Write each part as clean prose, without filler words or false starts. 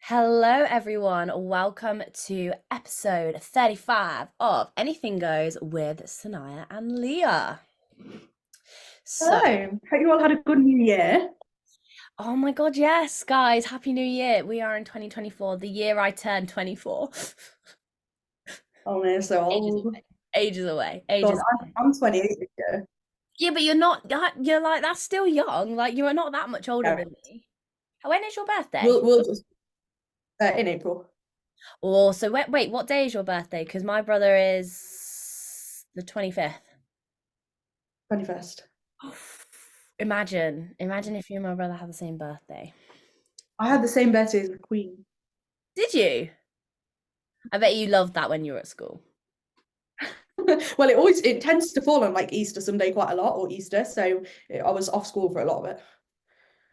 Hello, everyone. Welcome to episode 35 of Anything Goes with Sania and Leah. So, Hello. Hope you all had a good new year. oh my God, yes, guys, Happy New Year. We are in 2024, the year I turned 24. Oh man, so Ages old. away, ages away, God, ages I'm, away. I'm 28 this year. Yeah, but you're not, you're like, that's still young. Like, you're not that much older Yeah. than me. When is your birthday? We'll just in April. Oh, so wait, what day is your birthday? Because my brother is the 25th. 21st. Imagine if you and my brother had the same birthday. I had the same birthday as the Queen. Did you? I bet you loved that when you were at school. Well, it tends to fall on like Easter Sunday quite a lot, or Easter, so I was off school for a lot of it.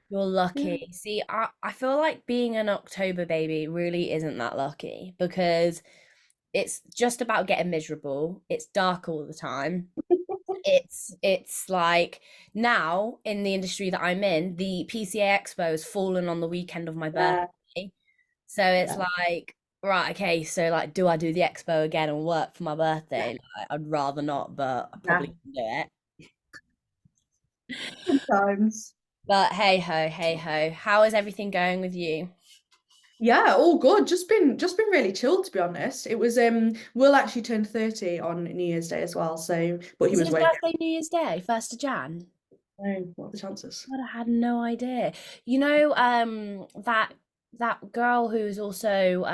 You're Yeah. lucky. See, I feel like being an October baby really isn't that lucky because it's just about getting miserable. It's dark all the time. It's like now in the industry that I'm in, the PCA Expo has fallen on the weekend of my Yeah, birthday. So it's yeah. like, right, okay, so like, do I do the expo again and work for my birthday? Like, I'd rather not, but I Yeah. probably can do it. Sometimes. But hey ho, hey ho. How is everything going with you? Yeah, all good. Just been really chilled to be honest. It was Will actually turned 30 on New Year's Day as well, so but he Is was his way. birthday New Year's Day, 1st of Jan? Oh, what are the chances? God, I had no idea. You know, that girl who's also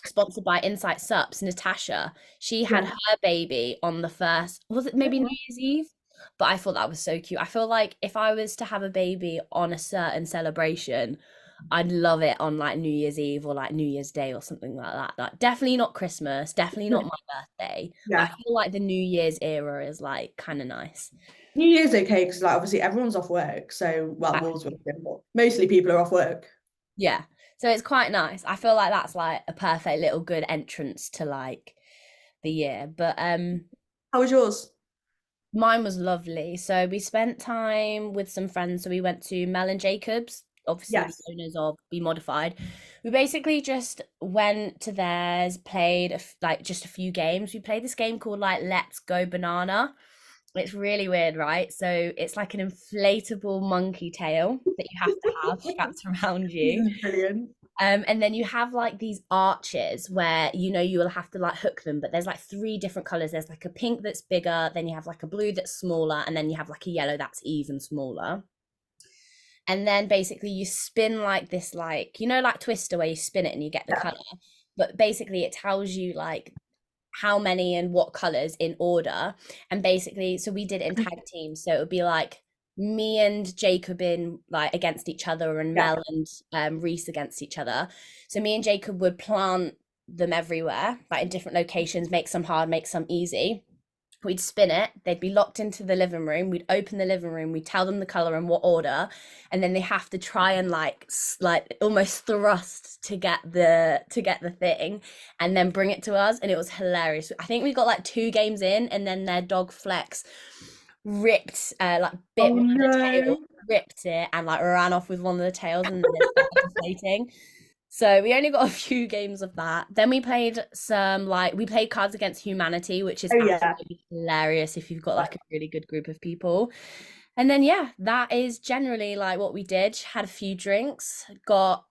sponsored by Insight Sups, Natasha, she had Yeah. her baby on the first, was it maybe New Year's Eve? But I thought that was so cute. I feel like if I was to have a baby on a certain celebration, I'd love it on like New Year's Eve or like New Year's Day or something like that. Like definitely not Christmas, definitely not my birthday. But I Yeah. feel like the New Year's era is like kind of nice. New Year's okay because like obviously everyone's off work, so well, Will's working, but mostly people are off work. Yeah. So it's quite nice. I feel like that's like a perfect little good entrance to like the year. But How was yours? mine was lovely. So we spent time with some friends. So we went to Mel and Jacobs, obviously the Yes. owners of Be Modified. We basically just went to theirs, played like just a few games. We played this game called like Let's Go Banana. It's really weird, right? So it's like an inflatable monkey tail that you have to have strapped around This you. is brilliant. And then you have like these arches where you will have to like hook them, but there's like three different colors. There's like a pink that's bigger, then you have like a blue that's smaller, and then you have like a yellow that's even smaller. And then basically you spin like this, like like Twister where you spin it and you get the Yeah. color. But basically it tells you like how many and what colors in order. And basically, so we did it in tag teams. So it would be like me and Jacob in like against each other and Yeah. Mel and Reese against each other. So me and Jacob would plant them everywhere, like in different locations, make some hard, make some easy. We'd spin it, they'd be locked into the living room, we'd open the living room, we'd tell them the color and what order, and then they have to try and like almost thrust to get the thing and then bring it to us, and it was hilarious. I think we got like two games in, and then their dog Flex ripped like bit Oh one of the tails, no. ripped it, and like ran off with one of the tails, and then it started deflating. So we only got a few games of that. Then we played we played Cards Against Humanity, which is Oh yeah. absolutely hilarious if you've got Like, like a really good group of people. And then yeah, that is generally like what we did. Had a few drinks, got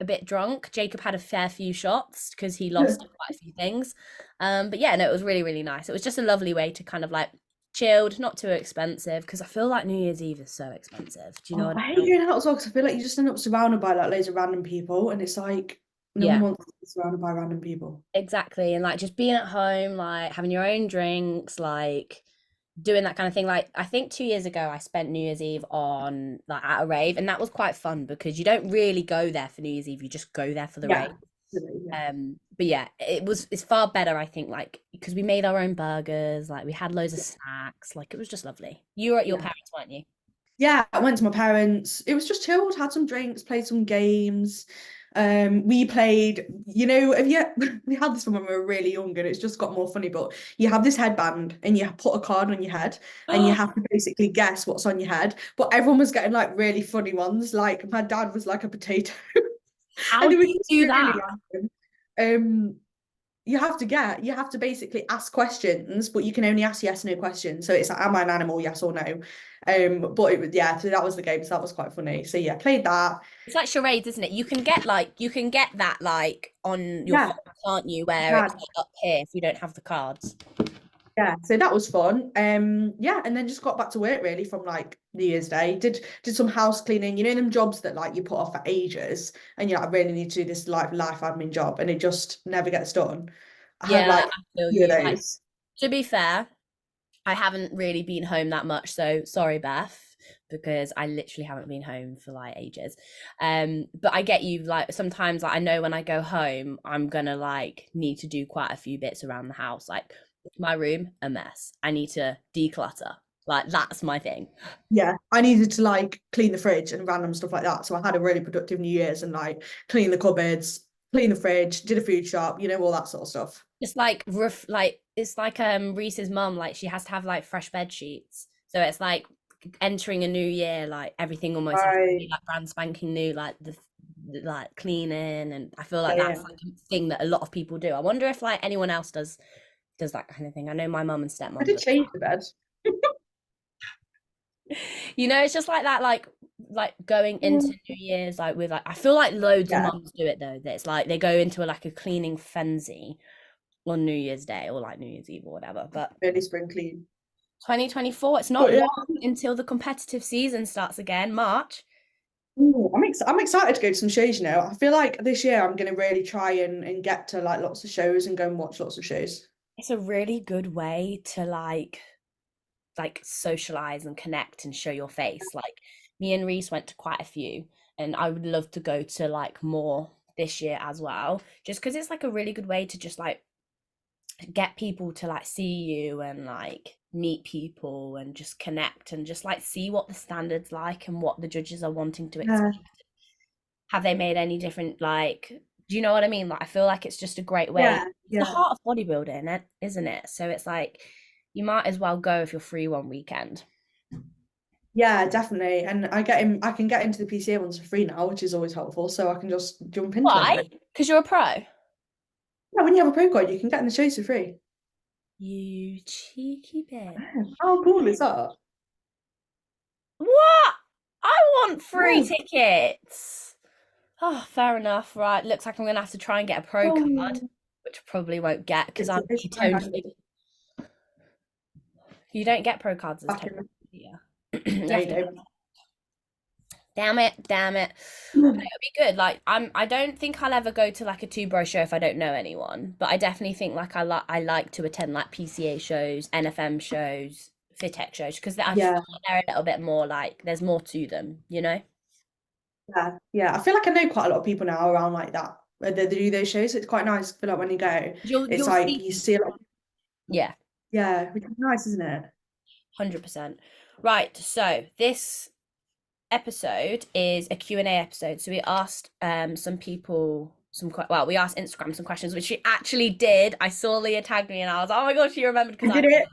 a bit drunk. Jacob had a fair few shots because he lost quite a few things. But yeah, no, it was really, really nice. It was just a lovely way to kind of like chilled, not too expensive, because I feel like New Year's Eve is so expensive. Do you know oh, what I I hate mean? going out as well because I feel like you just end up surrounded by like loads of random people, and it's like no one Yeah. wants to be surrounded by random people. Exactly. And like just being at home, like having your own drinks, like doing that kind of thing. Like I think 2 years ago I spent New Year's Eve on like at a rave, and that was quite fun because you don't really go there for New Year's Eve, you just go there for the rave. Yeah. Yeah. But yeah, it's far better, I think, like because we made our own burgers, like we had loads of snacks, like it was just lovely. You were at your Yeah. parents', weren't you? Yeah, I went to my parents. It was just chilled, had some drinks, played some games. We played, have you we had this one when we were really young and it's just got more funny, but you have this headband and you put a card on your head and you have to basically guess what's on your head. But everyone was getting like really funny ones. Like my dad was like a potato. How And do they were you just do really that? random. You have to basically ask questions, but you can only ask yes, no questions. So it's like, am I an animal? Yes or no. But it was, yeah, so that was the game. So that was quite funny. So yeah, played that. It's like charades, isn't it? You can get that like on your phone, Yeah, can't you? Where yeah, it's like up here if you don't have the cards. yeah. So that was fun. Yeah, and then just got back to work really from like New Year's Day. Did some house cleaning, you know, them jobs that like you put off for ages, and you're like, I really need to do this like life admin job, and it just never gets done. I had Yeah, like I feel few of you. Like, those. to be fair, I haven't really been home that much, so sorry, Beth, because I literally haven't been home for like ages. But I get you. Like sometimes, like I know when I go home, I'm gonna like need to do quite a few bits around the house. Like my room, a mess. I need to declutter. Like that's my thing. Yeah, I needed to like clean the fridge and random stuff like that. So I had a really productive New Year's and like clean the cupboards, clean the fridge, did a food shop, you know, all that sort of stuff. Just like like it's like Reese's mum, like she has to have like fresh bed sheets. So it's like entering a new year, like everything almost has to be Right. like brand spanking new, like like cleaning, and I feel like Yeah, that's yeah. like a thing that a lot of people do. I wonder if like anyone else does that kind of thing. I know my mum and I stepmom did does. change the bed. You know, it's just like that, like going into New Year's, like with like I feel like loads of Yeah, mums do it though. That it's like they go into like a cleaning frenzy on New Year's Day or like New Year's Eve or whatever. But early spring clean. 2024, it's not But yeah, long until the competitive season starts again, March. ooh, I'm excited to go to some shows, you know. I feel like this year I'm gonna really try and get to like lots of shows and go and watch lots of shows. It's a really good way to like socialize and connect and show your face. Like me and Reese went to quite a few, and I would love to go to like more this year as well, just because it's like a really good way to just like get people to like see you and like meet people and just connect and just like see what the standards like and what the judges are wanting to Yeah, expect. Have they made any different like, do you know what I mean? Like I feel like it's just a great way. yeah, It's the yeah. heart of bodybuilding, isn't it? So it's like you might as well go if you're free one weekend. Yeah, definitely. And I can get into the PCA ones for free now, which is always helpful. So I can just jump into them Why? then. Because you're a pro. Yeah, when you have a pro card, you can get in the shows for free. You cheeky bit. Oh, how cool is that? What? I want free Yeah. tickets. Oh, fair enough. Right. Looks like I'm gonna have to try and get a pro card, Oh, which I probably won't get because I'm it's fine. ketoned. You don't get pro cards as Back tone. in the Yeah. You no, have you to. don't. Damn it, damn it. But no, it'll be good. Like I don't think I'll ever go to like a two bro show if I don't know anyone. But I definitely think like I like to attend like PCA shows, NFM shows, FitTech shows because I feel Yeah, like they're a little bit more like there's more to them, you know? yeah, yeah. I feel like I know quite a lot of people now around like that. They do those shows. It's quite nice. I feel like when you go, it's You'll like see. you see a lot. Yeah, Yeah, which is nice, isn't it? 100%. Right, so this episode is a Q&A episode. So we asked some people well, we asked Instagram some questions, which she actually did. I saw Leah tag me and I was, oh my god, she remembered I because I did it.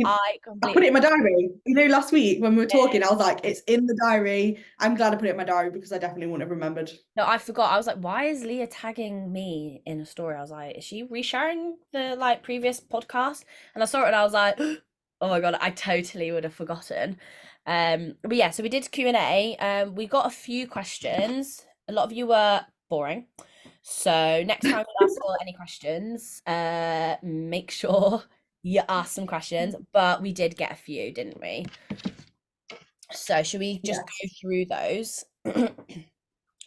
I I put completely it in my diary. You know, last week when we were did. talking, I was like, it's in the diary. I'm glad I put it in my diary because I definitely wouldn't have remembered. No, I forgot. I was like, why is Leah tagging me in a story? I was like, is she resharing the like previous podcast? And I saw it and I was like, oh my God, I totally would have forgotten. But yeah, so we did Q&A. We got a few questions. A lot of you were boring. So next time we ask for any questions, make sure you ask some questions. But we did get a few, didn't we? So should we just Yes. go through those? Do you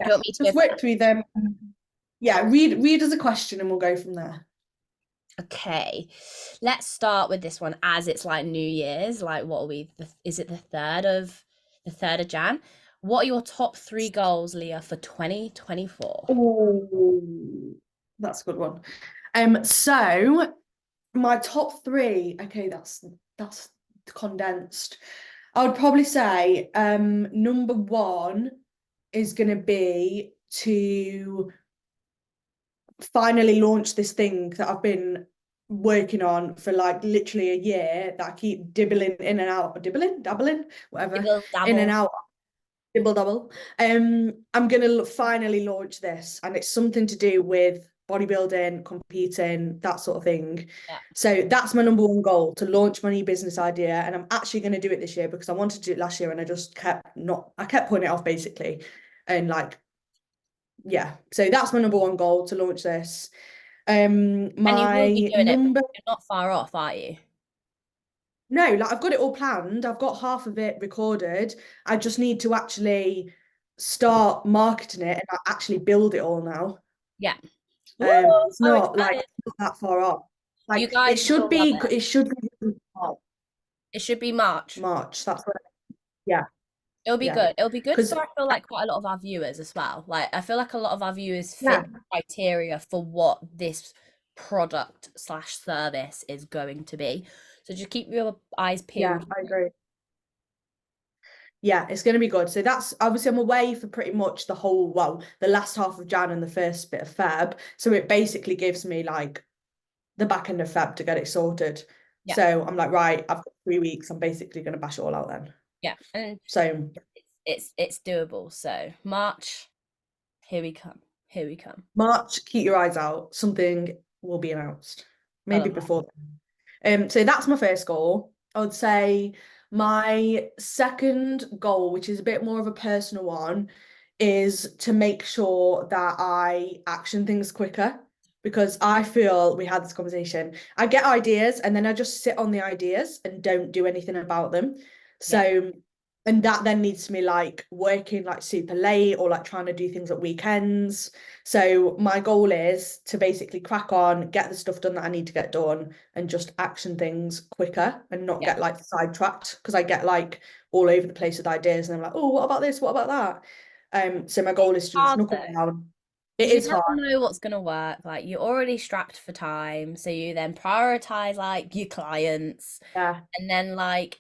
Yes. want me to Just go work through them. Yeah, read as a question and we'll go from there. Okay, let's start with this one as it's like New Year's. Like, what are we? Is it the third of Jan? What are your top three goals, Leah, for 2024? Oh, that's a good one. So my top three, okay, that's condensed. I would probably say number one is gonna be to finally launch this thing that I've been working on for like literally a year that I keep dibbling in and out, dabbling, whatever, Dibble in and dabble. out. Dibble double. I'm gonna finally launch this, and it's something to do with bodybuilding, competing, that sort of thing. Yeah. So that's my number one goal, to launch my new business idea. And I'm actually going to do it this year because I wanted to do it last year and I just I kept putting it off basically. And like, yeah. So that's my number one goal, to launch this. And you will be My doing it, but number you're not far off, are you? No, like I've got it all planned. I've got half of it recorded. I just need to actually start marketing it and actually build it all now. Yeah. Woo, It's so not like excited. not that far off. You Like guys will love it. it should be It should be March. March. That's what. Yeah, It'll be yeah. good. It'll be good Because for, I feel like, quite a lot of our viewers as well. Like, I feel like a lot of our viewers yeah, fit the criteria for what this product slash service is going to be. So just keep your eyes yeah, peeled. I agree. Yeah, it's going to be good. So that's obviously I'm away for pretty much the last half of Jan and the first bit of Feb. So it basically gives me like the back end of Feb to get it sorted. Yeah, So I'm like, right, I've got 3 weeks. I'm basically going to bash it all out then. yeah. And So it's doable. So March, here we come. Here we come. March, keep your eyes out. Something will be announced, I maybe love that. before then. So that's my first goal. I would say my second goal, which is a bit more of a personal one, is to make sure that I action things quicker. Because I feel we had this conversation. I get ideas and then I just sit on the ideas and don't do anything about them. Yeah, So, and that then needs to be like working like super late or like trying to do things at weekends. So my goal is to basically crack on, get the stuff done that I need to get done, and just action things quicker and not yeah. get like sidetracked because I get like all over the place with ideas and I'm like, oh, what about this? What about that? So my goal is to just Hard knuckle though. down. It Because you is never hard. know what's gonna work. Like you're already strapped for time, so you then prioritize like your clients, Yeah. and then like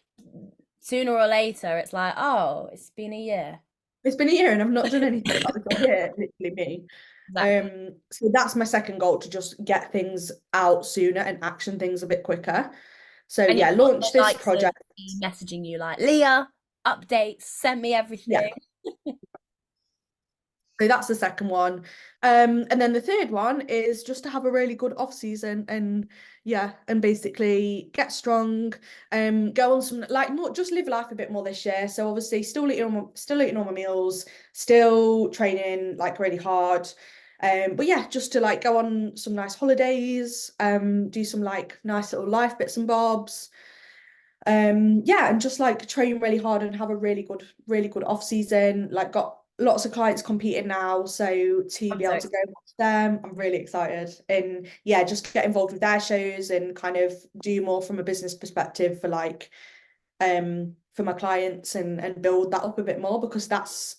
sooner or later, it's like, oh, it's been a year. It's been a year and I've not done anything about this idea, literally me. Exactly. So that's my second goal, to just get things out sooner and action things a bit quicker. So And yeah, you've got the launch this likes of project. me messaging you like, Leah, updates, send me Yeah. everything. So that's the second one. And then the third one is just to have a really good off season and yeah, and basically get strong, go on some like more just live life a bit more this year. So obviously still eating all my meals, still training like really hard. But yeah, just to like go on some nice holidays, do some like nice little life bits and bobs. Yeah, and just like train really hard and have a really good off season. Like got lots of clients competing now, so to I'm be so able to go and watch them, I'm really excited. And yeah, just get involved with their shows and kind of do more from a business perspective for my clients and build that up a bit more because that's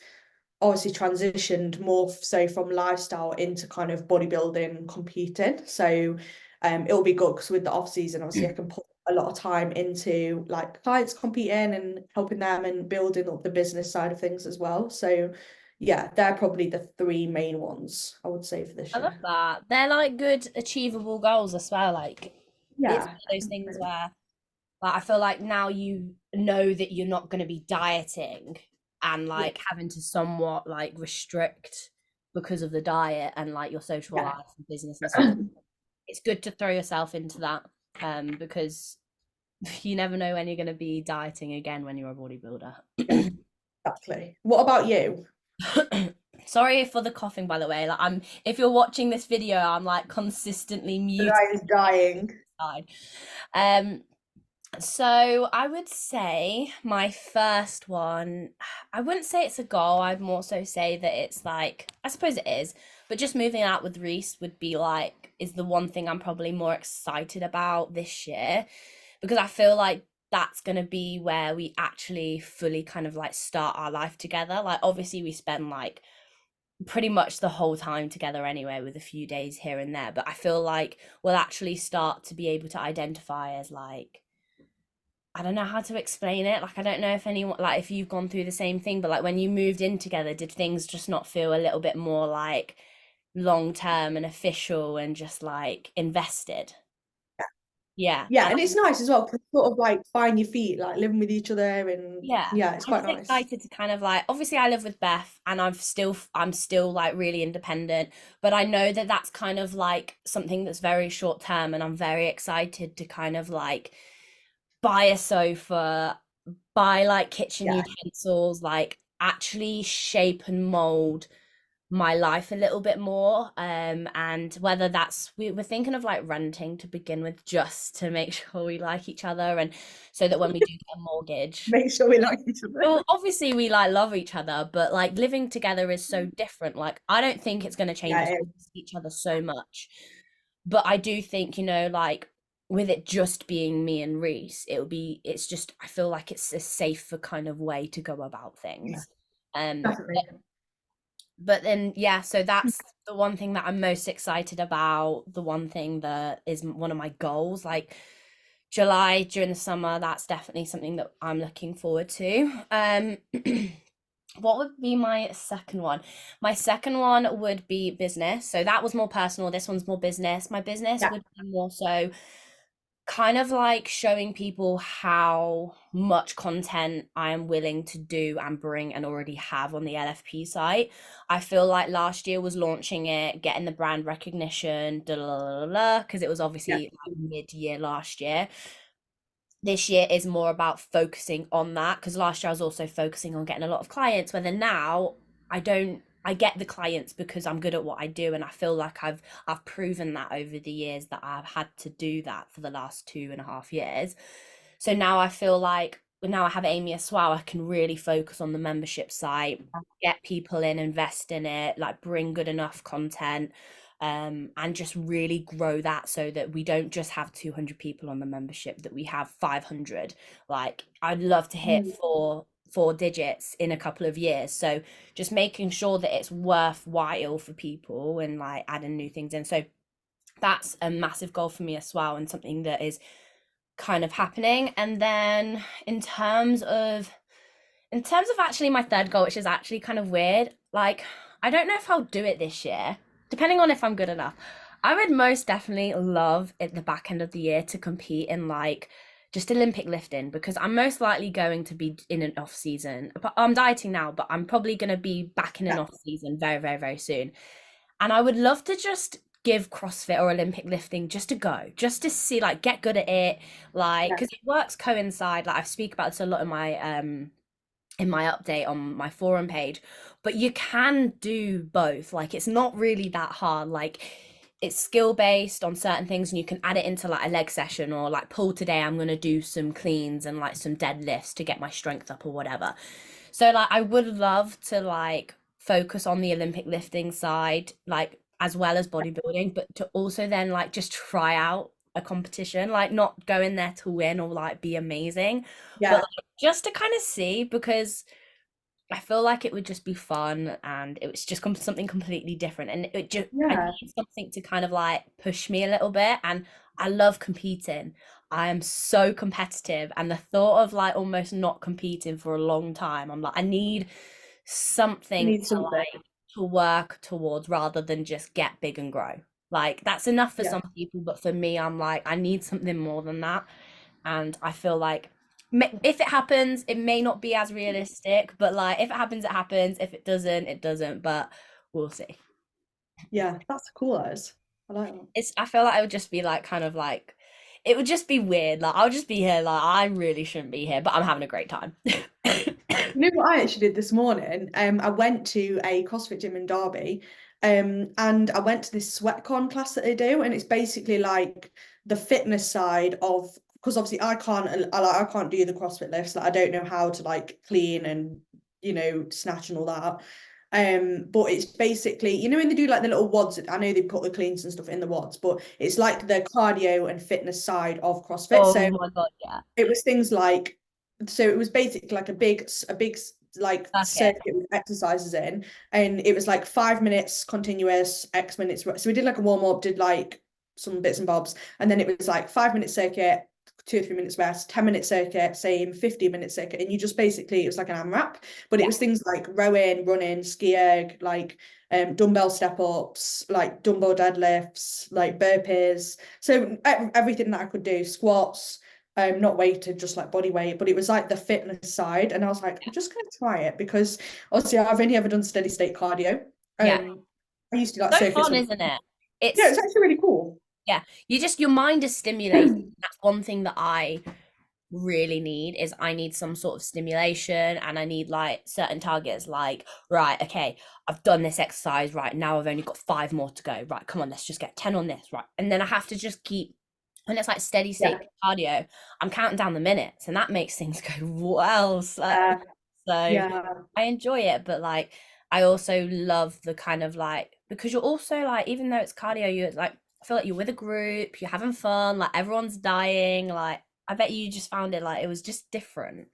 obviously transitioned more so from lifestyle into kind of bodybuilding competing. So it'll be good because with the off season, obviously I can put a lot of time into like clients competing and helping them and building up the business side of things as well. So yeah, they're probably the three main ones I would say for this I love year. that. They're like good achievable goals as well. Like it's Yeah. one of those things where like I feel like now you know that you're not going to be dieting and Yeah. like having to somewhat like restrict because of the diet and like your social Yeah. life and business and stuff. It's good to throw yourself into that because you never know when you're going to be dieting again when you're a bodybuilder. Yeah, exactly. What about you? Sorry for the coughing, by the way. Like I'm, if you're watching this video, I'm like consistently The muted guy is dying. side. Um, so I would say my first one, I wouldn't say it's a goal. I'd more so say that it's like, I suppose it is, but just moving out with Reese would be like, is the one thing I'm probably more excited about this year because I feel like that's going to be where we actually fully kind of like start our life together. Like, obviously, we spend like pretty much the whole time together anyway, with a few days here and there, but I feel like we'll actually start to be able to identify as like, I don't know how to explain it. Like, I don't know if anyone, like, if you've gone through the same thing, but like when you moved in together, did things just not feel a little bit more like long term and official and just like invested? Yeah. Yeah, And and it's nice as well to sort of like find your feet, like living with each other, and yeah, yeah, it's I'm quite just nice. excited to kind of like, obviously I live with Beth and I'm still like really independent, but I know that that's kind of like something that's very short term, and I'm very excited to kind of like buy a sofa, buy like kitchen Yeah, utensils, like actually shape and mold my life a little bit more. And whether that's we're thinking of like renting to begin with, just to make sure we like each other, and so that when we do get a mortgage, make sure we like each other. well, obviously we like love each other, but like living together is so different. Like I don't think it's going to change Yeah, us. We miss each other so much, but I do think, like with it just being me and Reese, it's just, I feel like it's a safer kind of way to go about yeah, things. Um, definitely. but then yeah, so that's the one thing that I'm most excited about. The one thing that is one of my goals, like July during the summer, that's definitely something that I'm looking forward to. What would be my second one? My second one would be business. So that was more personal. This one's more business. My business Yeah, would be more so kind of like showing people how much content I am willing to do and bring and already have on the LFP site. I feel like last year was launching it, getting the brand recognition, because it was yeah, obviously like mid-year last year. This year is more about focusing on that, because last year I was also focusing on getting a lot of clients, whether now I get the clients because I'm good at what I do, and I feel like I've proven that over the years that I've had to do that for the last 2.5 years. So now I feel like now I have Amy as well, I can really focus on the membership site, get people in, invest in it, like bring good enough content, and just really grow that so that we don't just have 200 people on the membership, that we have 500. Like I'd love to hit mm, four digits in a couple of years. So just making sure that it's worthwhile for people and like adding new things in. So that's a massive goal for me as well, and something that is kind of happening. And then in terms of actually my third goal, which is actually kind of weird, like I don't know if I'll do it this year, depending on if I'm good enough. I would most definitely love at the back end of the year to compete in like just Olympic lifting, because I'm most likely going to be in an off season. But I'm dieting now, but I'm probably going to be back in an yeah, off season very, very, very soon. And I would love to just give CrossFit or Olympic lifting just a go, just to see, like, get good at it, like, yeah, because it works coincide. Like I speak about this a lot in my update on my forum page, but you can do both. Like it's not really that hard. Like it's skill based on certain things, and you can add it into like a leg session, or like pull today I'm going to do some cleans and like some deadlifts to get my strength up or whatever. So like I would love to like focus on the Olympic lifting side, like as well as bodybuilding, but to also then like just try out a competition, like not go in there to win or like be amazing, but yeah, like just to kind of see, because I feel like it would just be fun, and it was just something completely different, and I yeah. need something to kind of like push me a little bit. And I love competing. I am so competitive, and the thought of like almost not competing for a long time, I'm like I need You something need something. to work towards rather than just get big and grow. Like that's enough for Yeah, some people, but for me, I'm like I need something more than that. And I feel like if it happens, it may not be as realistic, but like if it happens, it happens. If it doesn't, it doesn't. But we'll see. yeah, that's cool, that is. I like that. I feel like I would just be like kind of like it would just be weird. Like I'll just be here like I really shouldn't be here, but I'm having a great time. You know what I actually did this morning? I went to a CrossFit gym in Derby, and I went to this sweatcon class that they do, and it's basically like the fitness side of, because obviously I can't do the CrossFit lifts, like I don't know how to like clean and snatch and all that. But it's basically, when they do like the little WODs, I know they put the cleans and stuff in the WODs, but it's like the cardio and fitness side of CrossFit. Oh So my God, yeah. it was things like, so it was basically like a big like Okay. circuit with exercises in, and it was like 5 minutes continuous, X minutes. So we did like a warm up, did like some bits and bobs, and then it was like 5 minute circuit, 2 or 3 minutes rest, 10-minute circuit, same, 15-minute circuit. And you just basically, it was like an AMRAP, but it Yeah. was things like rowing, running, ski erg, like dumbbell step ups, like dumbbell deadlifts, like burpees. So everything that I could do, squats, not weighted, just like body weight, but it was like the fitness side. And I was like, I'm just gonna try it because obviously I've only ever done steady state cardio. Yeah. I used to do like So circuits fun, on, isn't it? yeah, It's it's actually really cool. yeah, you just your mind is stimulated. That's one thing that I really need is I need some sort of stimulation and I need like certain targets like right, okay, I've done this exercise, right, now I've only got 5 more to go. Right, come on, let's just get 10 on this, right? And then I have to just keep when it's like steady Yeah. state cardio, I'm counting down the minutes and that makes things go well slow. Uh, So yeah. I enjoy it, but like I also love the kind of like because you're also like even though it's cardio, you're like I feel like you're with a group, you're having fun, like everyone's dying, like I bet you just found it like it was just different.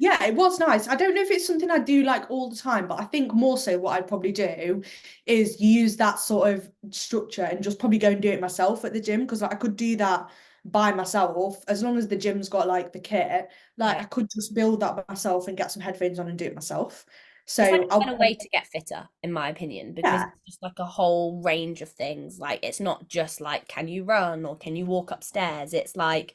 Yeah, it was nice. I don't know if it's something I do like all the time, but I think more so what I'd probably do is use that sort of structure and just probably go and do it myself at the gym because like, I could do that by myself as long as the gym's got like the kit. Like Yeah. I could just build that myself and get some headphones on and do it myself. It's like So a better way to get fitter, in my opinion, because yeah, it's just like a whole range of things. Like it's not just like can you run or can you walk upstairs? It's like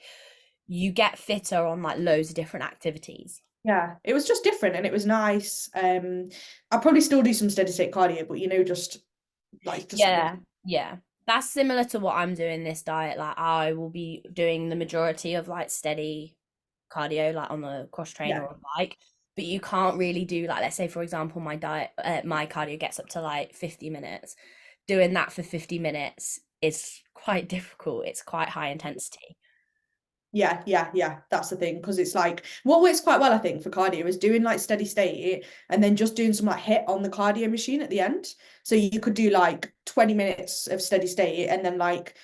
you get fitter on like loads of different activities. yeah, it was just different and it was nice. I'll probably still do some steady state cardio, but just like just something. Yeah, yeah. That's similar to what I'm doing this diet. Like I will be doing the majority of like steady cardio, like on the cross trainer Yeah, or bike. But you can't really do like let's say for example my diet my cardio gets up to like 50 minutes. Doing that for 50 minutes is quite difficult. It's quite high intensity. yeah. That's the thing because it's like what works quite well, I think, for cardio is doing like steady state and then just doing some like hit on the cardio machine at the end. So you could do like 20 minutes of steady state and then like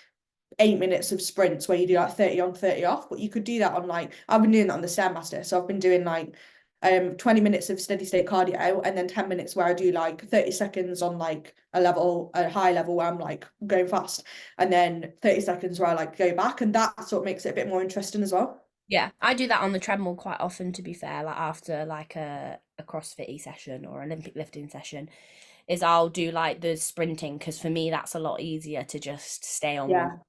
8 minutes of sprints where you do like 30 on, 30 off. But you could do that on like I've been doing that on the Stairmaster. So I've been doing like 20 minutes of steady state cardio and then 10 minutes where I do like 30 seconds on like a high level where I'm like going fast and then 30 seconds where I like go back and that sort of makes it a bit more interesting as well. Yeah, I do that on the treadmill quite often to be fair, like after like a CrossFit session or Olympic lifting session, is I'll do like the sprinting because for me that's a lot easier to just stay on one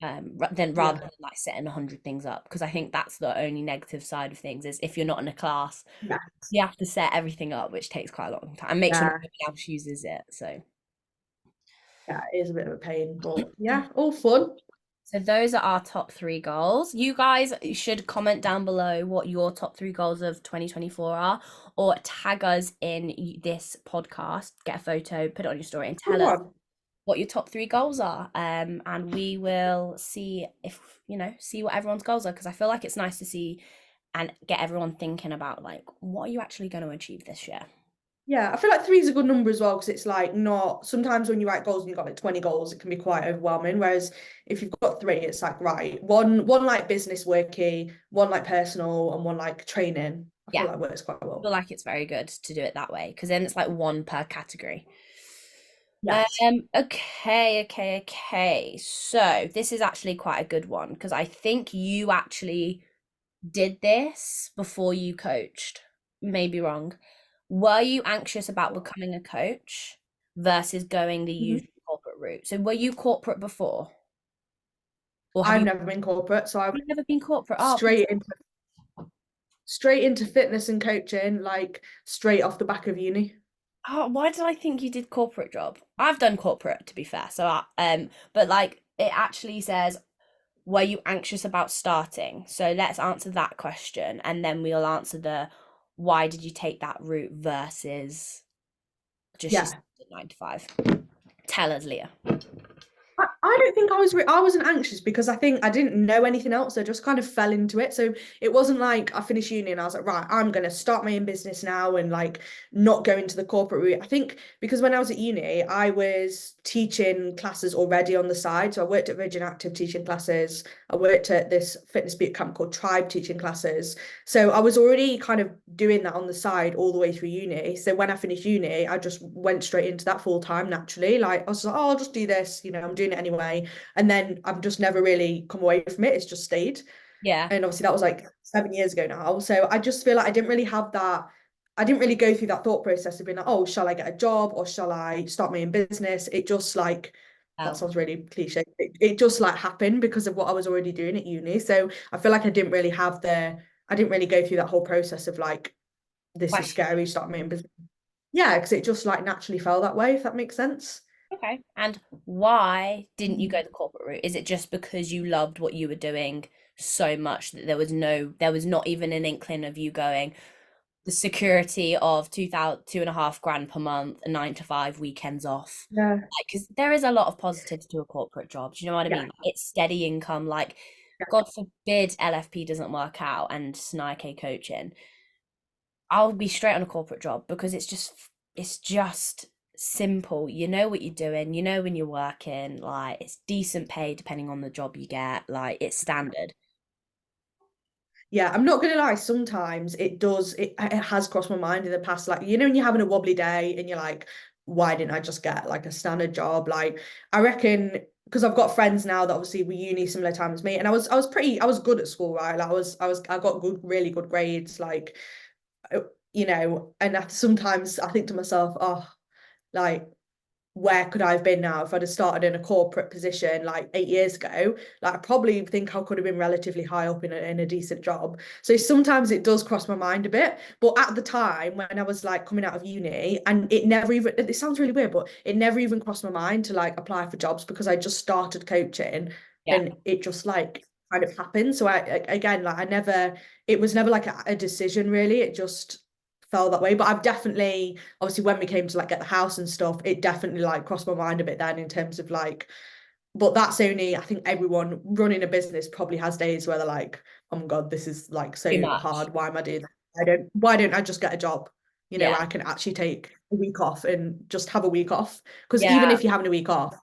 Yeah, than rather yeah, than like setting 100 things up because I think that's the only negative side of things is if you're not in a class, yeah, you have to set everything up, which takes quite a long time and make sure yeah, nobody else uses it. So yeah. It is a bit of a pain, but yeah, all fun. so those are our top 3 goals. You guys should comment down below what your top 3 goals of 2024 are, or tag us in this podcast. Get a photo, put it on your story, and Good tell us one. what your top 3 goals are. And we will see if see what everyone's goals are because I feel like it's nice to see and get everyone thinking about like what are you actually going to achieve this year. Yeah, I feel like three is a good number as well because it's like not sometimes when you write goals and you've got like 20 goals, it can be quite overwhelming. Whereas if you've got three, it's like right, one like business worky, one like personal, and one like training. I Yeah, feel like works quite I feel well. like it's very good to do it that way because then it's like one per category. Yes. Okay. So this is actually quite a good one because I think you actually did this before you coached. Maybe wrong. Were you anxious about becoming a coach versus going the Mhm. usual corporate route? So were you corporate before, or have I've you never been corporate, so I went you've never been corporate? Oh, straight into fitness and coaching, like straight off the back of uni. why did I think you did corporate job? I've done corporate to be fair. So but like it actually says were you anxious about starting? So let's answer that question and then we'll answer the why did you take that route versus just you Yeah. started 9 to 5. Tell us, Leah. I don't think I wasn't anxious because I think I didn't know anything else. I just kind of fell into it. So it wasn't like I finished uni and I was like, right, I'm gonna start my own business now and like not go into the corporate route. I think because when I was at uni, I was teaching classes already on the side. So I worked at Virgin Active teaching classes. I worked at this fitness boot camp called Tribe teaching classes. So I was already kind of doing that on the side all the way through uni. So when I finished uni, I just went straight into that full time naturally. Like I was like, oh, I'll just do this, I'm doing it anyway. And then I've just never really come away from it. It's just stayed. Yeah. And obviously that was like 7 years ago now. So I just feel like I didn't really have that. I didn't really go through that thought process of being like, oh, shall I get a job or shall I start my own business? It just like, that Oh, sounds really cliche. It just like happened because of what I was already doing at uni. So I feel like I didn't really go through that whole process of like, this is question. scary, start my own business. Yeah, because it just like naturally fell that way, if that makes sense. Okay. And why didn't you go the corporate route? Is it just because you loved what you were doing so much that there was not even an inkling of you going, the security of 2,000, 2.5 grand per month, a 9 to 5, weekends off? Yeah, Like, because there is a lot of positives to a corporate job. Do you know what I yeah, mean? It's steady income. Like, yeah. God forbid LFP doesn't work out and Snike coaching. I'll be straight on a corporate job because it's just simple. You know what you're doing, you know when you're working, like it's decent pay depending on the job you get, like it's standard. Yeah, I'm not gonna lie, sometimes it has crossed my mind in the past, like, when you're having a wobbly day and you're like, why didn't I just get like a standard job? Like, I reckon because I've got friends now that obviously were uni similar time as me, and I was good at school, right? Like I got good, really good grades, like, uh, and sometimes I think to myself, oh, like, where could I have been now if I'd have started in a corporate position like 8 years ago? Like, I probably think I could have been relatively high up in a decent job. So sometimes it does cross my mind a bit. But at the time when I was like coming out of uni, and it sounds really weird, but it never even crossed my mind to like apply for jobs because I just started coaching Yeah. and it just like kind of happened. So again, like it was never like a decision really. It just felt that way. But I've definitely, obviously when we came to like get the house and stuff, it definitely like crossed my mind a bit then in terms of like, but that's only, I think everyone running a business probably has days where they're like, oh my God, this is like Too so much. hard. Why am I doing that? Why don't I just get a job? Yeah. I can actually take a week off and just have a week off. Because even Yeah. if you're having a week off,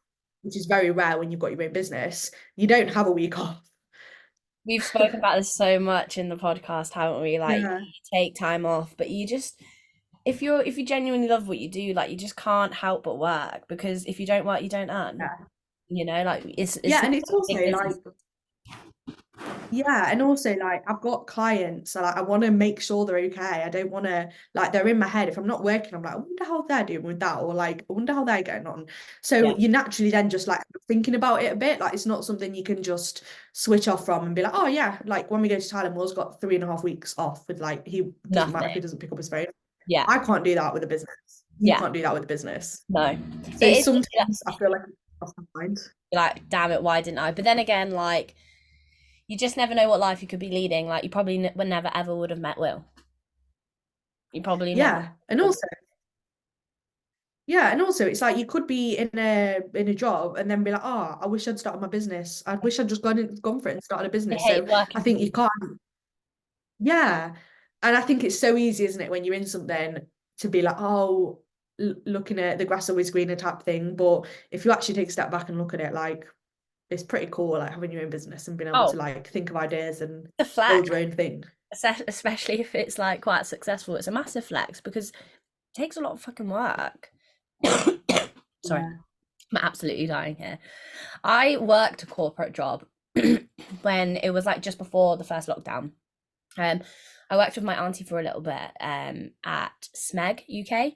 which is very rare when you've got your own business, you don't have a week off. We've spoken about this so much in the podcast, haven't we? Like Yeah. you take time off, but you just if you genuinely love what you do, like you just can't help but work because if you don't work, you don't earn. Yeah. You know, like it's Yeah. not And it's a big also like, business. yeah, and also like I've got clients, so like I want to make sure they're okay. I don't want to like they're in my head. If I'm not working, I'm like, I wonder how they're doing with that, or like I wonder how they're getting on. So Yeah. you naturally then just like thinking about it a bit. Like it's not something you can just switch off from and be like, oh yeah, like when we go to Thailand, Will's got 3.5 weeks off with like he doesn't matter if he Nothing. doesn't pick up his phone. Yeah. I can't do that with a business. You Yeah. can't do that with a business. No. So It is sometimes I feel like it's off my mind. like, damn it, why didn't I? But then again, like, you just never know what life you could be leading. Like, you probably would never ever would have met Will. You probably never. Yeah, and Would. also. Yeah, and also it's like you could be in a job and then be like, oh, I wish I'd started my business. I wish I'd just gone for it and started a I business. hate So I working for think you people. can't, yeah. And I think it's so easy, isn't it, when you're in something to be like, oh, looking at the grass always greener type thing. But if you actually take a step back and look at it, like it's pretty cool, like having your own business and being able to Oh, like think of ideas and the build flex, your own thing. especially if it's like quite successful. It's a massive flex because it takes a lot of fucking work. Sorry, Yeah. I'm absolutely dying here. I worked a corporate job when it was like just before the first lockdown. Um, I worked with my auntie for a little bit at Smeg UK.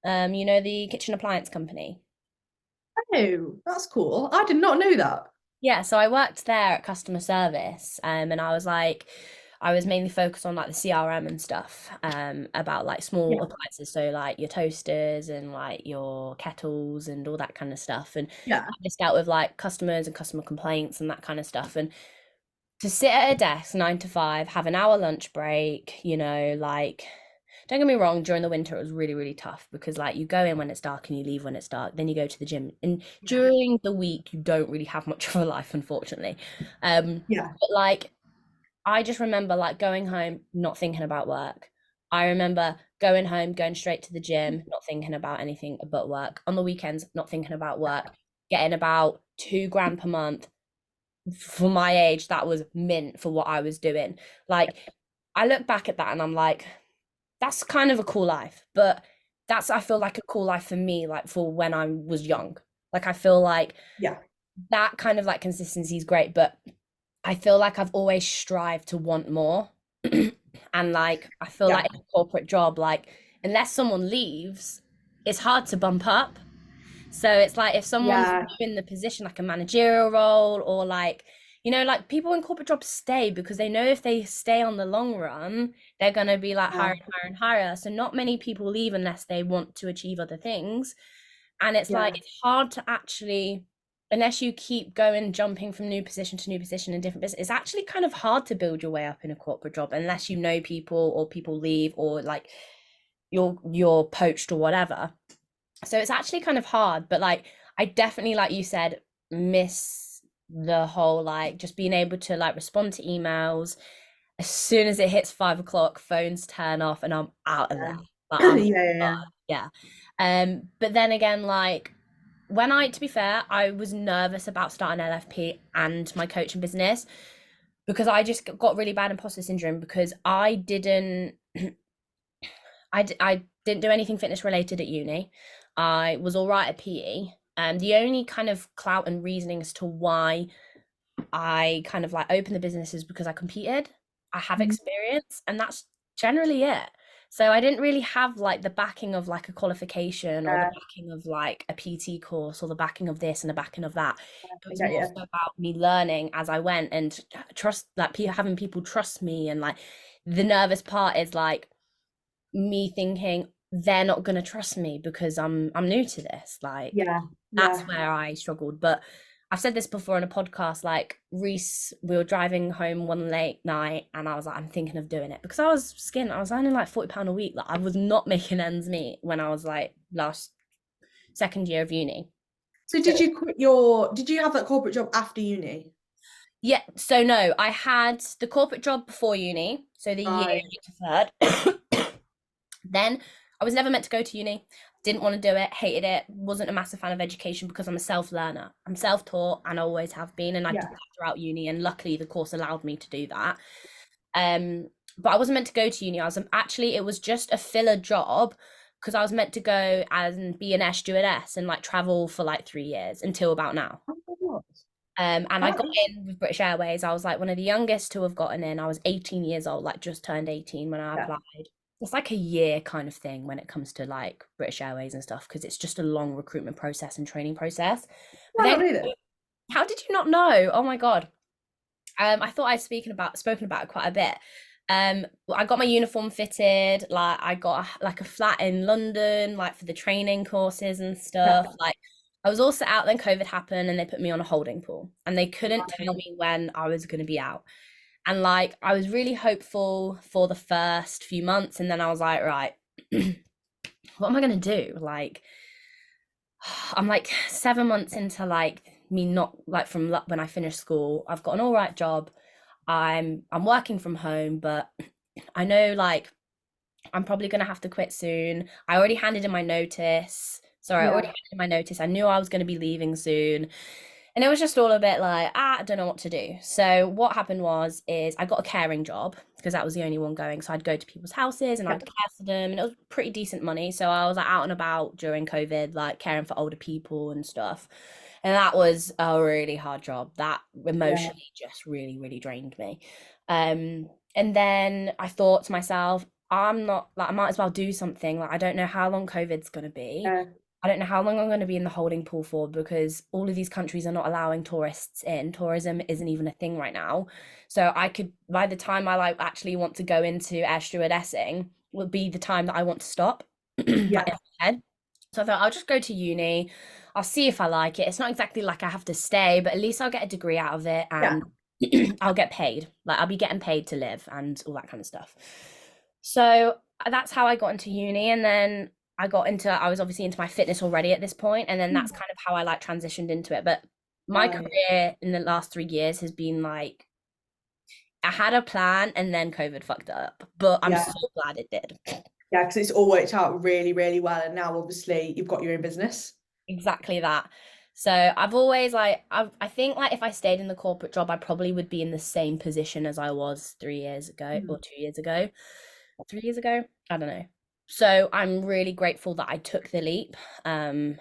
You know, the kitchen appliance company. Oh, that's cool. I did not know that. Yeah, so I worked there at customer service, and I was like, I was mainly focused on like the CRM and stuff, about like small Yeah. appliances, so like your toasters and like your kettles and all that kind of stuff. And Yeah. I just dealt with like customers and customer complaints and that kind of stuff. And to sit at a desk 9 to 5, have an hour lunch break, you know, like don't get me wrong, during the winter it was really, really tough because like you go in when it's dark and you leave when it's dark, then you go to the gym. And Yeah. during the week you don't really have much of a life, unfortunately. Yeah. But like I just remember like going home, not thinking about work. I remember going home, going straight to the gym, not thinking about anything but work. On the weekends, not thinking about work, getting about 2 grand per month. For my age, that was mint for what I was doing. Like, I look back at that and I'm like, that's kind of a cool life. But that's, I feel like a cool life for me, like for when I was young. Like, I feel like Yeah. that kind of like consistency is great. But I feel like I've always strived to want more. And like I feel Yeah. like in a corporate job, like unless someone leaves, it's hard to bump up. So it's like if someone's Yeah. new in the position, like a managerial role, or like, like people in corporate jobs stay because they know if they stay on the long run, they're going to be like higher Yeah. and higher and higher. So not many people leave unless they want to achieve other things. And it's like, Yeah. it's hard to actually, unless you keep going, jumping from new position to new position in different business, it's actually kind of hard to build your way up in a corporate job unless you know people or people leave or like you're poached or whatever. So it's actually kind of hard, but like I definitely, like you said, miss the whole like just being able to like respond to emails as soon as it hits 5 o'clock, phones turn off and I'm out of there. Like Yeah. I'm Yeah. Yeah. yeah. But then again, like when I, to be fair, I was nervous about starting LFP and my coaching business because I just got really bad imposter syndrome because I didn't do anything fitness related at uni. I was all right at PE. And the only kind of clout and reasoning as to why I kind of like opened the business is because I competed. I have Mhm. experience, and that's generally it. So I didn't really have like the backing of like a qualification or the Yeah. backing of like a PT course or the backing of this and the backing of that. It I was get more you. so about me learning as I went and trust, like having people trust me. And like the nervous part is like me thinking they're not going to trust me because I'm new to this. Like Yeah. that's Yeah. where I struggled. But I've said this before in a podcast, like Reese, we were driving home one late night and I was like, I'm thinking of doing it because I was skint. I was earning like £40 a week. Like I was not making ends meet when I was like last second year of uni. So So did you have that corporate job after uni? yeah, so no, I had the corporate job before uni, so the year Right. to third. Then I was never meant to go to uni. Didn't want to do it, hated it, wasn't a massive fan of education because I'm a self learner. I'm self taught and I always have been. And I did Yeah. that throughout uni. And luckily, the course allowed me to do that. Um, but I wasn't meant to go to uni. I was actually, it was just a filler job because I was meant to go and be an air stewardess and like travel for like 3 years until about now. Oh my God. And I That got is, in with British Airways. I was like one of the youngest to have gotten in. I was 18 years old, like just turned 18 when I yeah. applied. It's like a year kind of thing when it comes to like British Airways and stuff because it's just a long recruitment process and training process. But I not then, knew that. how did you not know? Oh my God. I thought I'd spoken about it quite a bit. I got my uniform fitted, like I got like a flat in London, like for the training courses and Yeah. stuff. Like I was all set out, then COVID happened and they put me on a holding pool and they couldn't tell Right. me when I was going to be out. And like I was really hopeful for the first few months, and then I was like, right, what am I going to do? Like I'm like 7 months into like me not like from when I finished school. I've got an all right job. I'm working from home, but I know like I'm probably gonna have to quit soon. I already handed in my notice. Sorry, I already Yeah. handed in my notice. I knew I was gonna be leaving soon. And it was just all a bit like, I don't know what to do. So what happened was is I got a caring job because that was the only one going. So I'd go to people's houses and Yeah. I'd care for them and it was pretty decent money. So I was like out and about during COVID, like caring for older people and stuff. And that was a really hard job. That Yeah. emotionally just really, really drained me. And then I thought to myself, I'm not like I might as well do something. Like I don't know how long COVID's gonna be. Yeah. I don't know how long I'm going to be in the holding pool for because all of these countries are not allowing tourists in. Tourism isn't even a thing right now. So I could, by the time I like actually want to go into air stewardessing, will be the time that I want to stop, like in Yeah. my head. So I thought I'll just go to uni. I'll see if I like it. It's not exactly like I have to stay, but at least I'll get a degree out of it Yeah. and I'll get paid. Like I'll be getting paid to live and all that kind of stuff. So that's how I got into uni. And then I was obviously into my fitness already at this point, and then that's kind of how I like transitioned into it. But my Right. career in the last 3 years has been like I had a plan and then COVID fucked it up, but I'm Yeah. so glad it did. Yeah. Because it's all worked out really, really well. And now obviously you've got your own business. Exactly that. So I've always like I think like if I stayed in the corporate job, I probably would be in the same position as I was 3 years ago or Mhm. 2 years ago. 3 years ago, I don't know. So I'm really grateful that I took the leap. And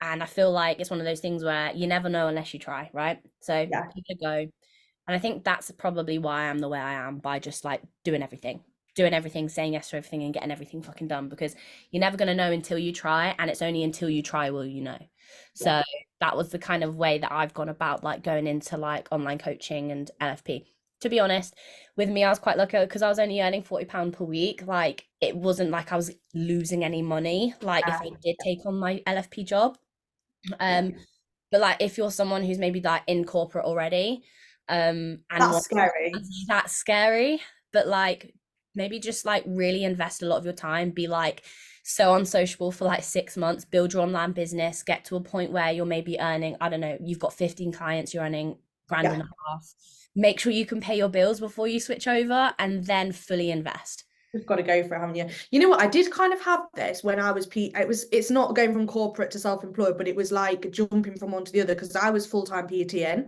I feel like it's one of those things where you never know unless you try, right? So Yeah. give it a go. And I think that's probably why I'm the way I am, by just like doing everything, saying yes to everything, and getting everything fucking done, because you're never going to know until you try. And it's only until you try will you know. Yeah. So that was the kind of way that I've gone about like going into like online coaching and LFP. To be honest, with me, I was quite lucky because I was only earning £40 per week. Like, it wasn't like I was losing any money, like if I did take on my LFP job. Yeah. Um, but like if you're someone who's maybe like in corporate already, and That's wants, scary. that's scary. But like maybe just like really invest a lot of your time, be like so unsociable for like 6 months, build your online business, get to a point where you're maybe earning, I don't know, you've got 15 clients, you're earning grand and Yeah. a half. Make sure you can pay your bills before you switch over, and then fully invest. You've got to go for it, haven't you? You know what? I did kind of have this when I was it's not going from corporate to self-employed, but it was like jumping from one to the other because I was full-time PTN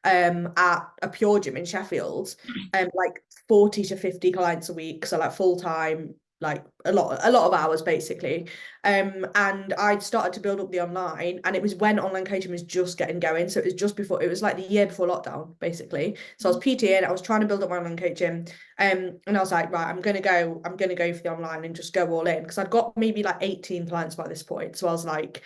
at a pure gym in Sheffield, like 40 to 50 clients a week, so like full-time, like a lot of hours basically. And I'd started to build up the online, and it was when online coaching was just getting going. So it was just before, it was like the year before lockdown, basically. So I was PTN, I was trying to build up my online coaching. And I was like, right, I'm gonna go for the online and just go all in, because I'd got maybe like 18 clients by this point. So I was like,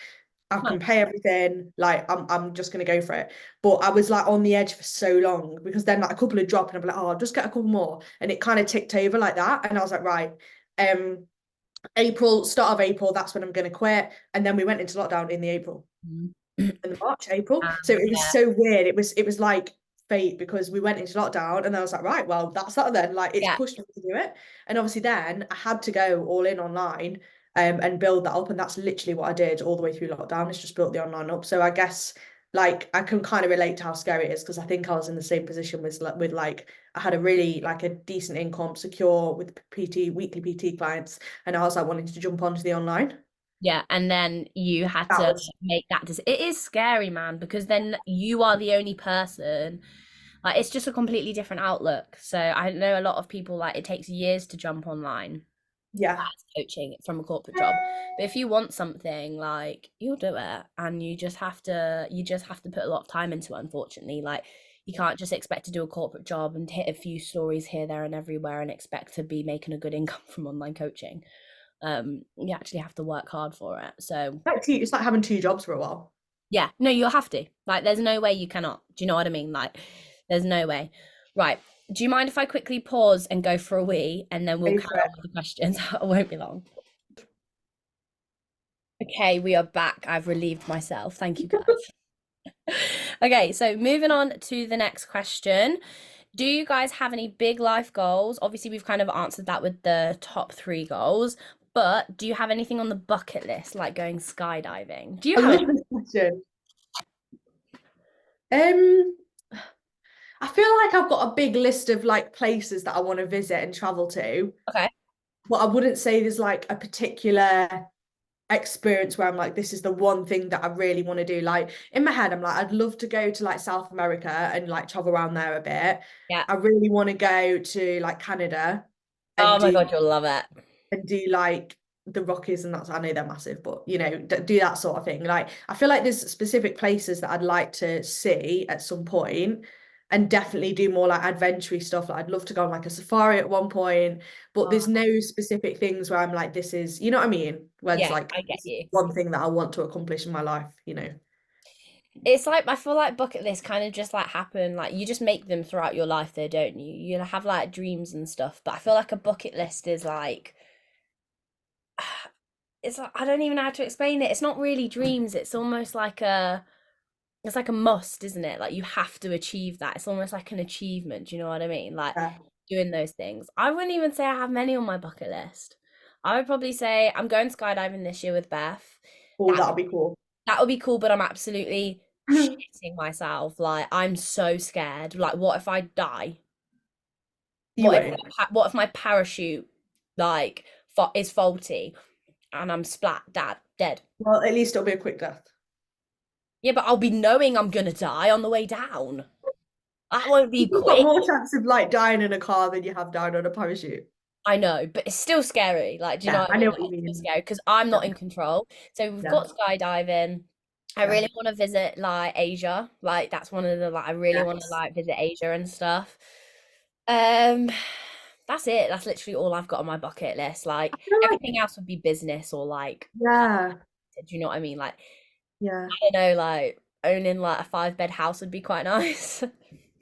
I can pay everything, like I'm just gonna go for it. But I was like on the edge for so long, because then like a couple of drop and I'd be like, oh, I'll just get a couple more. And it kind of ticked over like that. And I was like, right, um, start of April, that's when I'm gonna quit. And then we went into lockdown in the April, Mhm. in March, April. So it was Yeah, so weird. It was like fate, because we went into lockdown and then I was like, right, well, that's that then. Like, it's yeah, pushed me to do it. And obviously then I had to go all in online, and build that up. And that's literally what I did all the way through lockdown. It's just built the online up. So I guess like I can kind of relate to how scary it is, because I think I was in the same position with like I had a really like a decent income secure with PT, weekly PT clients, and I was like wanting to jump onto the online. yeah. And then you had That to was make that decision. It is scary, man, because then you are the only person. Like, it's just a completely different outlook. So I know a lot of people, like, it takes years to jump online yeah. as coaching from a corporate job. But if you want something, like, you'll do it, and you just have to put a lot of time into it, unfortunately. Like, you can't just expect to do a corporate job and hit a few stories here, there, and everywhere and expect to be making a good income from online coaching. You actually have to work hard for it. So It's like having two jobs for a while. yeah, no, you'll have to. Like, there's no way you cannot. Do you know what I mean? Like, there's no way. Right. Do you mind if I quickly pause and go for a wee, and then we'll Go carry for it. on with the questions? It won't be long. Okay, we are back. I've relieved myself. Thank you, guys. Okay, so moving on to the next question. Do you guys have any big life goals? Obviously, we've kind of answered that with the top three goals, but do you have anything on the bucket list, like going skydiving? Do you I have love any? this question. Um, I feel like I've got a big list of like places that I want to visit and travel to, Okay. but I wouldn't say there's like a particular experience where I'm like, this is the one thing that I really want to do. Like in my head, I'm like, I'd love to go to like South America and like travel around there a bit. Yeah. I really want to go to like Canada Oh and my do God, you'll love it. like the Rockies, and that's, I know they're massive, but do that sort of thing. Like I feel like there's specific places that I'd like to see at some point, and definitely do more like adventure stuff. Like I'd love to go on like a safari at one point, but Oh, there's no specific things where I'm like, this is, you know what I mean? Where it's yeah, like, I get this is you. one thing that I want to accomplish in my life. It's like, I feel like bucket lists kind of just like happen, like you just make them throughout your life though, don't you? You have like dreams and stuff, but I feel like a bucket list is like, it's like, I don't even know how to explain it. It's not really dreams. It's like a must, isn't it? Like, you have to achieve that. It's almost like an achievement. Do you know what I mean? Like, Yeah. doing those things. I wouldn't even say I have many on my bucket list. I would probably say I'm going skydiving this year with Beth. Oh, That that'll be cool. that would be cool, but I'm absolutely shitting myself. Like, I'm so scared. Like, what if I die? You What if won't. what if my parachute like is faulty and I'm splat dead? Well, at least it'll be a quick death. Yeah, but I'll be knowing I'm gonna die on the way down. That won't be You've got quick. more chance of like dying in a car than you have dying on a parachute. I know, but it's still scary. Like, do you know Yeah, what I I mean? know Like, what you it's still mean. scary because I'm Yeah, not in control. So we've yeah. got skydiving. I Yeah. really want to visit like Asia. Like that's one of the like I really want to Yes. like visit Asia and stuff. Um that's it. That's literally all I've got on my bucket list. I Like feel like, everything else would be business or like yeah, do you know what I mean? Like yeah. I don't know, like owning like a 5 bed house would be quite nice.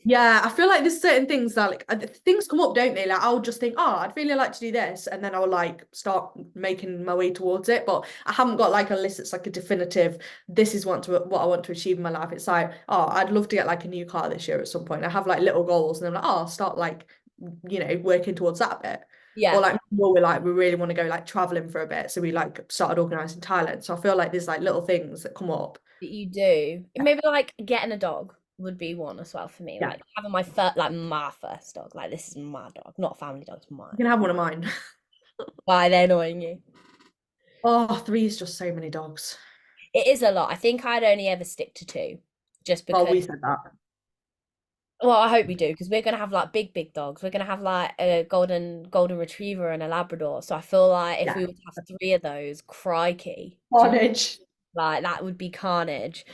Yeah, I feel like there's certain things that like things come up, don't they? Like I'll just think, oh, I'd really like to do this, and then I'll like start making my way towards it. But I haven't got like a list that's like a definitive. This is what I want to achieve in my life. It's like, oh, I'd love to get like a new car this year at some point. I have like little goals, and I'm like, oh, I'll start like working towards that a bit. Or Yeah, like we really want to go like traveling for a bit, so we like started organizing Thailand. So I feel like there's like little things that come up. that you do. Maybe like getting a dog would be one as well for me. Yeah, Like having my first like my first dog. Like this is my dog, not a family dog, it's you mine. can have one of mine. Why they're annoying you. Oh, three is just so many dogs. It is a lot. I think I'd only ever stick to two. Just Well, because we said that. well, I hope we do because we're gonna have like big dogs. We're gonna have like a golden retriever and a Labrador. So I feel like if Yeah. we were to have three of those, crikey, do you know, Carnage. like that would be carnage.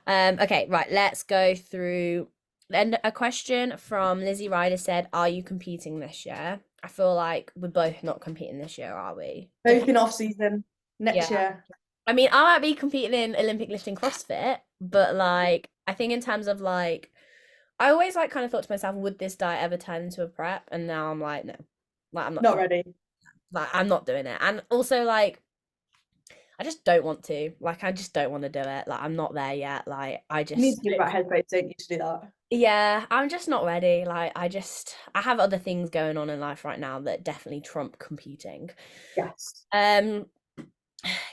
Okay, right. Let's go through. And a question from Lizzie Ryder said, "Are you competing this year?" I feel like we're both not competing this year, are we? Both in off season next Yeah. year. I mean, I might be competing in Olympic lifting CrossFit, but like I think in terms of like I always like kind of thought to myself, would this diet ever turn into a prep? And now I'm like, no. Like I'm not Not ready. like I'm not doing it. And also like I just don't want to. Like I just don't want to do it. Like I'm not there yet. Like I You need to just do the right headspace, don't you, to do that? yeah, I'm just not ready. Like I have other things going on in life right now that definitely trump competing. Yes. Um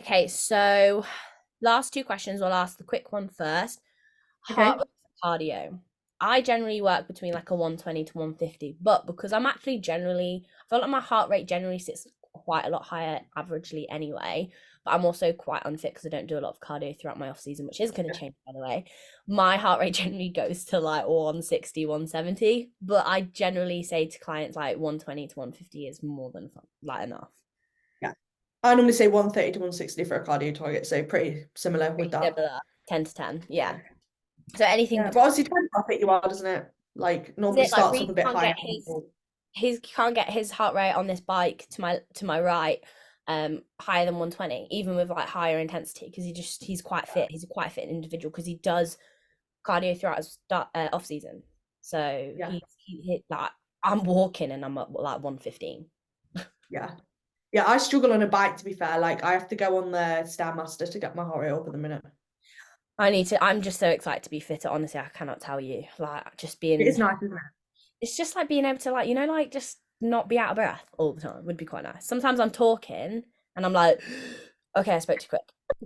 okay, so last two questions. I'll ask the quick one first. Heart Okay. rate for cardio. I generally work between like a 120 to 150, but because I'm actually generally, I feel like my heart rate generally sits quite a lot higher averagely anyway. But I'm also quite unfit because I don't do a lot of cardio throughout my off season, which is going to change by the way. My heart rate generally goes to like 160, 170, but I generally say to clients like 120 to 150 is more than fun, like enough. Yeah. I normally say 130 to 160 for a cardio target, so pretty similar with Pretty that. similar, 10 to 10, yeah. Yeah. So anything Yeah. But between, obviously it depends how fit you are, doesn't it? Like is normally it like starts off Reese a bit can't higher. get his can't get his heart rate on this bike to my right higher than 120 even with like higher intensity because he's quite fit, he's a quite fit individual because he does cardio throughout his off season, so Yeah. he hit like I'm walking and I'm at like 115. Yeah. Yeah, I struggle on a bike to be fair. Like I have to go on the Stairmaster to get my heart rate up at the minute. I'm just so excited to be fitter, honestly. I cannot tell you, like just It being is nice, isn't it? it's just like being able to like like just not be out of breath all the time would be quite nice. Sometimes I'm talking and I'm like, okay, I spoke too quick.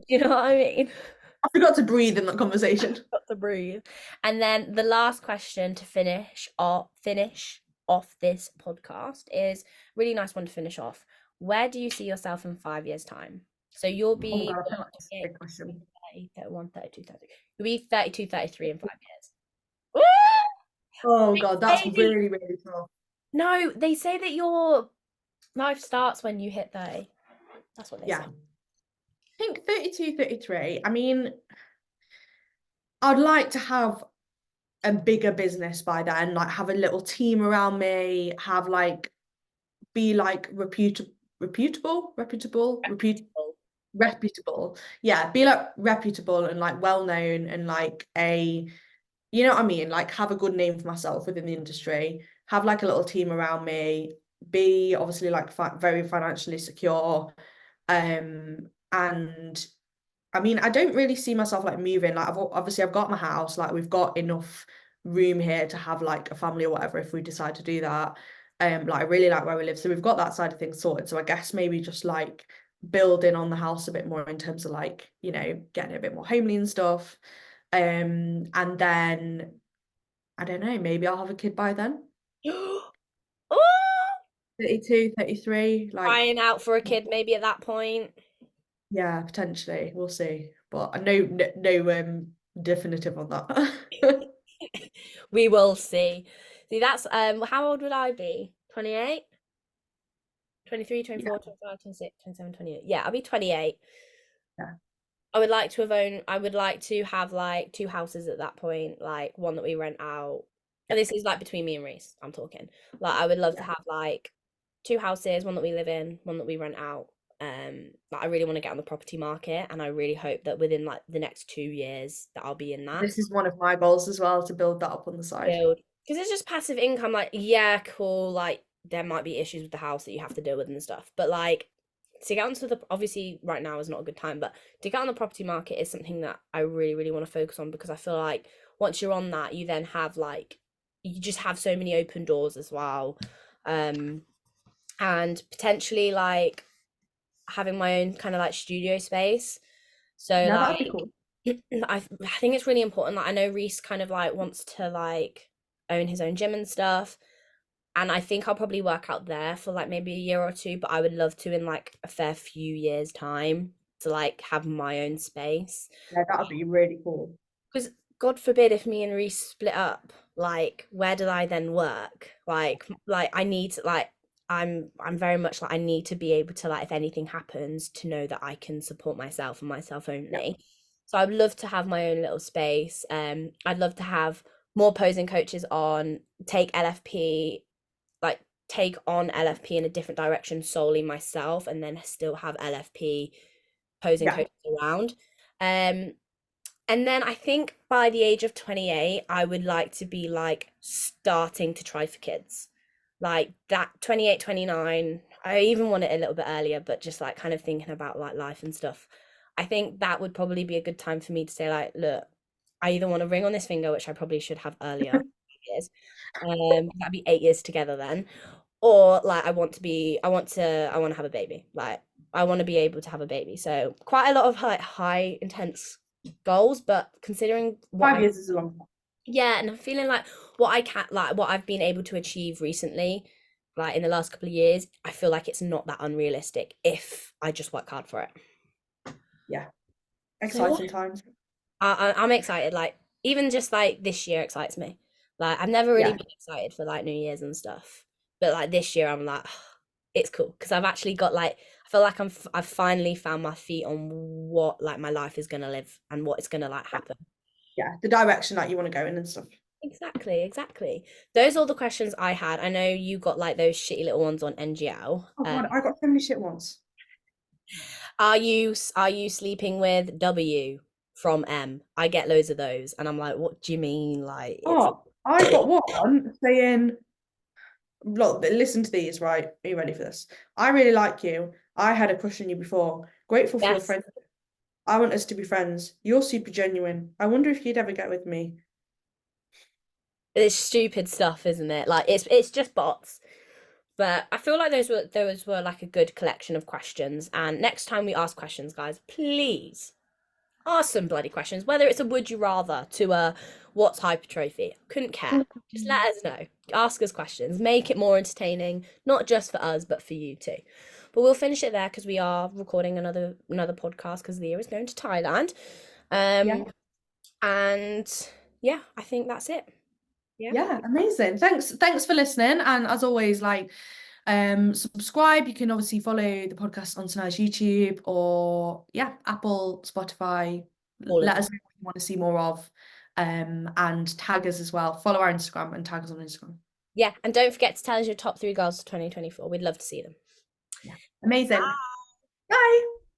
You know what I mean? I forgot to breathe in that conversation. Got to breathe. And then the last question to finish off this podcast is really nice one to finish off. Where do you see yourself in 5 years' time? So you'll Oh my be God, I feel like that's a big question. 30, 31, 32, 30. You'll be 32, 33 in 5 years. Woo! Oh They God, that's say that really, really tough. no, they say that your life starts when you hit 30. That's what they Yeah. say. I think 32, 33. I mean, I'd like to have a bigger business by then, like have a little team around me, have like be like Reputable. reputable. Yeah, be like reputable and like well known and like you know what I mean? Like have a good name for myself within the industry, have like a little team around me, be obviously like very financially secure. And I mean, I don't really see myself like moving. Like I've got my house, like we've got enough room here to have like a family or whatever if we decide to do that. Like I really like where we live. So we've got that side of things sorted. So I guess maybe just like building on the house a bit more in terms of like, getting it a bit more homely and stuff. And then I don't know, maybe I'll have a kid by then. Ooh, 32, 33, like crying out for a kid maybe at that point. yeah, potentially. We'll see. But I know no definitive on that. We will see. See, that's how old would I be? 28, 23, Yeah, 24, 25, 26, 27, 28. Yeah, I'll be 28. yeah. I would like to have like two houses at that point, like one that we rent out. Yeah, And this is like between me and Reese, I'm talking. Like I would love to yeah. have like two houses, one that we live in, one that we rent out. Like I really want to get on the property market, and I really hope that within like the next 2 years that I'll be in that This is one of my goals as well, to build that up on the side. build. Because it's just passive income, like, yeah, cool, like there might be issues with the house that you have to deal with and stuff. But like to get onto the obviously right now is not a good time, but to get on the property market is something that I really, really want to focus on because I feel like once you're on that, you then have like you just have so many open doors as well. Um and potentially like having my own kind of like studio space. So Yeah, that'd be like cool. I think it's really important. Like I know Reese kind of like wants to like own his own gym and stuff. And I think I'll probably work out there for like maybe a year or two, but I would love to in like a fair few years' time to like have my own space. Yeah, that'd be really cool. Because God forbid if me and Reese split up, like where did I then work? Like I need to like I'm very much like I need to be able to like if anything happens to know that I can support myself and myself Yeah, only. So I'd love to have my own little space. I'd love to have more posing coaches on, take LFP, like take on LFP in a different direction solely myself, and then still have LFP posing yeah, coaches around. Um, and then I think by the age of 28, I would like to be like starting to try for kids. Like that 28, 29. I even want it a little bit earlier, but just like kind of thinking about like life and stuff. I think that would probably be a good time for me to say like, look, I either want a ring on this finger, which I probably should have earlier years. That'd be 8 years together then. Or like I want to have a baby. Like I want to be able to have a baby. So quite a lot of like high intense goals, but considering what 5 I'm years is a long time. yeah, and I'm feeling like what I can like what I've been able to achieve recently, like in the last couple of years, I feel like it's not that unrealistic if I just work hard for it. Yeah, So yeah, exciting times. I'm excited. Like even just like this year excites me. Like I've never really Yeah, been excited for like New Year's and stuff, but like this year I'm like, it's cool because I've actually got like I feel like I've finally found my feet on what like my life is gonna live and what is gonna like yeah, happen. yeah. The direction that you want to go in and stuff. Exactly, exactly. Those are all the questions I had. I know you got like those shitty little ones on NGL. Oh God, I got so many shit ones. Are you sleeping with W from M? I get loads of those, and I'm like, what do you mean? Like it's Oh, I got one saying, look, listen to these, right? Are you ready for this? I really like you. I had a crush on you before. Grateful for your yes, friendship. I want us to be friends. You're super genuine. I wonder if you'd ever get with me. it's stupid stuff, isn't it? Like it's just bots. But I feel like those were like a good collection of questions. And next time we ask questions, guys, please ask some bloody questions. Whether it's a would you rather to a what's hypertrophy, couldn't care. Just let us know. Ask us questions. Make it more entertaining, not just for us, but for you too. But we'll finish it there because we are recording another podcast because Leah is going to Thailand. Yeah. Um, and yeah, I think that's it. Yeah. Yeah, amazing. Thanks for listening. And as always, like subscribe. You can obviously follow the podcast on Sania's YouTube or yeah, Apple, Spotify. All of Let them. us know what you want to see more of. And tag us as well. Follow our Instagram and tag us on Instagram. Yeah, and don't forget to tell us your top three goals for 2024. We'd love to see them. Yeah. Amazing. Bye.